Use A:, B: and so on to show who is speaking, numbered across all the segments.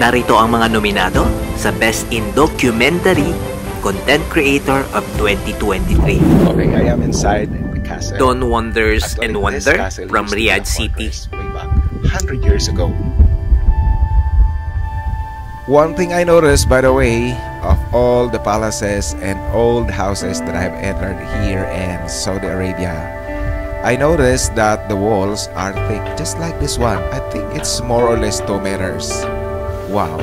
A: Narito ang mga nominado sa Best in Documentary Content Creator of 2023.
B: Okay, I am inside the castle.
A: Dawn Wonders and Wonder from Riyadh City.
B: Way back 100 years ago. One thing I noticed, by the way, of all the palaces and old houses that I have entered here in Saudi Arabia, I noticed that the walls are thick, just like this one. I think it's more or less 2 meters. Wow.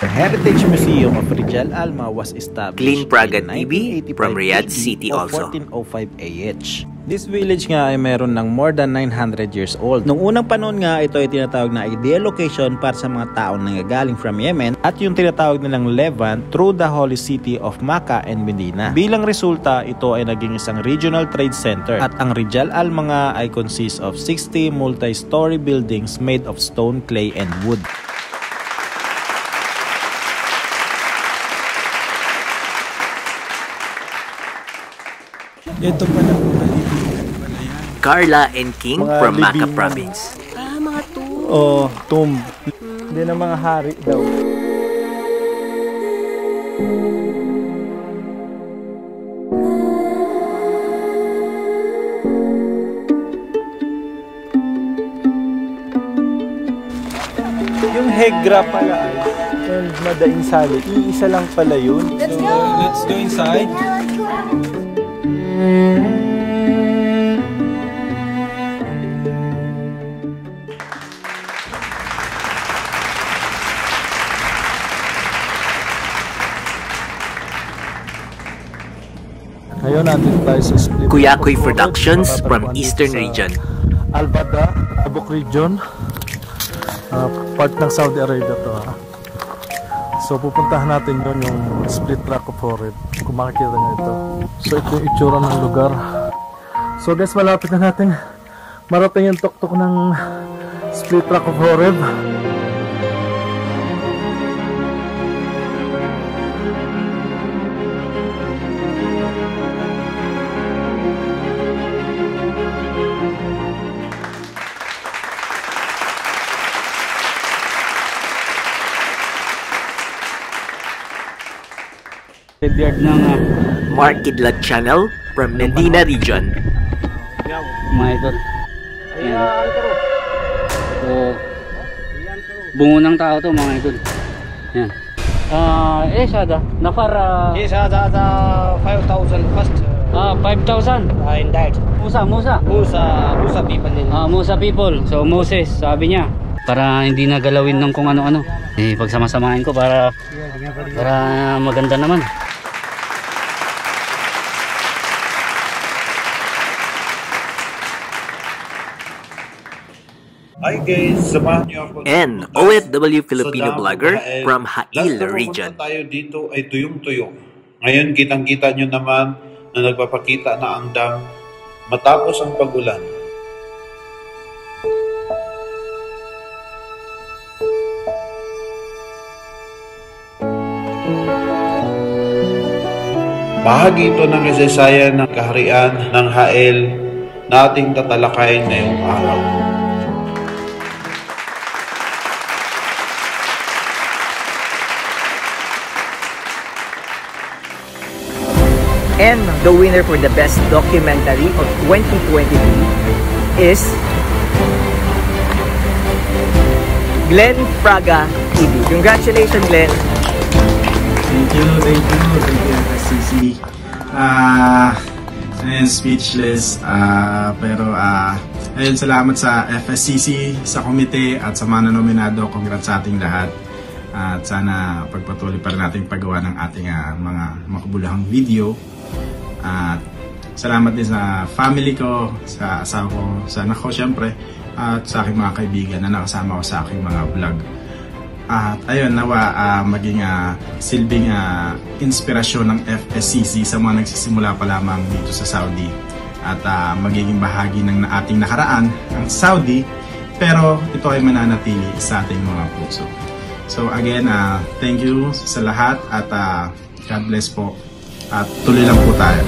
C: The Heritage Museum of Rijal Alma was established
A: Clean Praga
C: in
A: TV
C: 1985
A: from Riyadh
C: AD
A: City
C: o
A: also.
C: 1405 AH. This village nga ay meron ng more than 900 years old. Noong unang panahon nga, ito ay tinatawag na ideal location para sa mga taong nanggagaling from Yemen at yung tinatawag nilang Levant through the holy city of Makkah and Medina. Bilang resulta, ito ay naging isang regional trade center at ang Rijal Alma nga ay consists of 60 multi-story buildings made of stone, clay, and wood.
D: Ito pala
A: Carla and King
C: Mga
A: from Makkah
C: libingan.
A: Province.
E: Mga tomb.
C: Oh, tomb. Hindi na mga hari daw. Yung Hegra pala ay and Madaing Sali, iisa lang pala yun.
E: Let's go!
D: Let's go inside.
C: Ngayon natin tayo sa split.
A: Kuyakoy Productions from Eastern Region.
C: Al-Bada, Tabuk Region. Part ng Saudi Arabia to ha. So pupuntahan natin yun yung split rock of Horeb. Kung makikita nyo ito. So ito yung itsura ng lugar. So guys, malapit na natin marating yung tuktok ng split rock of Horeb.
A: Mark Kidlat Channel from Medina Region.
F: Mga idol. Ayan. So, bungo ng tao to mga idol. Yan. Sada. Nafar.
G: Sada 5,000 first.
F: 5,000.
G: In that. Musa people.
F: Musa people. So Moses, sabi niya. Para hindi na galawin ng kung ano-ano. Pagsama-samahin ko para maganda naman.
H: Hi guys, samahan niyo ako.
A: And OFW Filipino vlogger from Hail Region.
H: Tayo dito ay tuyong-tuyo. Ngayon kitang-kita nyo naman na nagpapakita na ang dam matapos ang pagulan. Bahagi ito ng kasaysayan ng kaharian ng Hail na ating tatalakayin ngayong araw.
I: And the winner for the best documentary of 2023 is Glenn Praga TV. Congratulations, Glenn!
D: Thank you, FSCC. Ayun, speechless. Pero ayun, salamat sa FSCC, sa komite at sa mga nominado. Congrats sa ating lahat. At sana pagpatuloy pa rin natin paggawa ng ating mga makabulahang video. At salamat din sa family ko, sa asawa ko, sa anak ko syempre, at sa aking mga kaibigan na nakasama ko sa aking mga vlog. At ayun, nawa maging silbing inspirasyon ng FSCC sa mga nagsisimula pa lamang dito sa Saudi. At magiging bahagi ng ating nakaraan, ang Saudi, pero ito ay mananatili sa ating mga puso. So again, thank you sa lahat at God bless po. At tuloy lang po tayo.